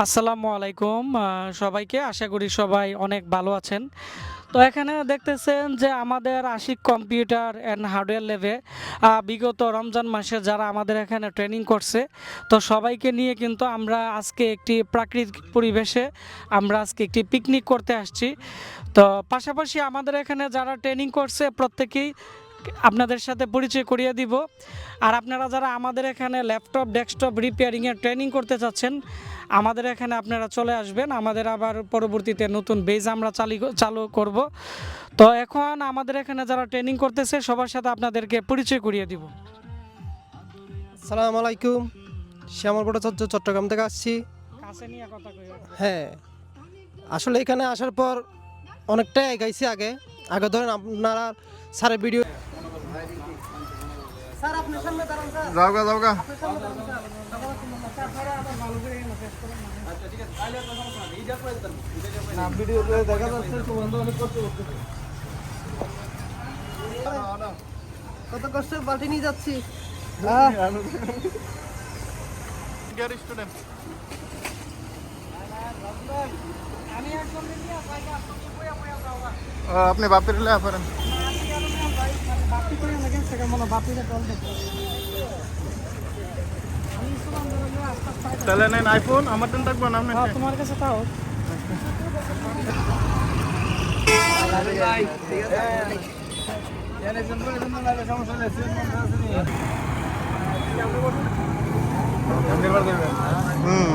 আসসালামু আলাইকুম সবাইকে। আশা করি সবাই অনেক ভালো আছেন। তো এখানে দেখতেছেন যে আমাদের আশিক কম্পিউটার অ্যান্ড হার্ডওয়্যার ল্যাবে বিগত রমজান মাসে যারা আমাদের এখানে ট্রেনিং করছে, তো সবাইকে নিয়ে কিন্তু আমরা আজকে একটি প্রাকৃতিক পরিবেশে আমরা আজকে একটি পিকনিক করতে আসছি। তো পাশাপাশি আমাদের এখানে যারা ট্রেনিং করছে প্রত্যেকেই আপনাদের সাথে পরিচয় করিয়ে দিব। আর আপনারা যারা আমাদের এখানে ল্যাপটপ ডেস্কটপ রিপেয়ারিংয়ের ট্রেনিং করতে চাচ্ছেন, আমাদের এখানে আপনারা চলে আসবেন। আমাদের আবার পরবর্তীতে নতুন বেজ আমরা চালু করব। তো এখন আমাদের এখানে যারা ট্রেনিং করতেছে সবার সাথে আপনাদেরকে পরিচয় করিয়ে দিব। আসসালামু আলাইকুম। শ্যামল ভট্টাচার্য, চট্টগ্রাম থেকে আসছি। কাছে নিয়ে কথা কই। হ্যাঁ, আসলে এখানে আসার পর অনেকটাই এগাইছি। আগে আগে ধরেন আপনারা স্যারের ভিডিও স্যার আপনার সামনে দাঁড়ান স্যার। যাওগা যাওগা আপনার সামনে দাঁড়ান স্যার। না ভিডিও দেখা যাচ্ছে সুগন্ধ অনেক করতে করতে কত কষ্ট বালতি নিয়ে যাচ্ছি। ডিয়ার স্টুডেন্ট আমি একদম নিয়ে জায়গা আপনাকে কইয়া যাওয়া। আপনি বাপের লে পারেন বাপি কই না কেন সেটা মনে বাপিরে টল দেখো। আমি সুমান ধরে আস্তে তাহলে নেন আইফোন আমার টেন থাকবো না আপনি তোমার কাছে তাও হুম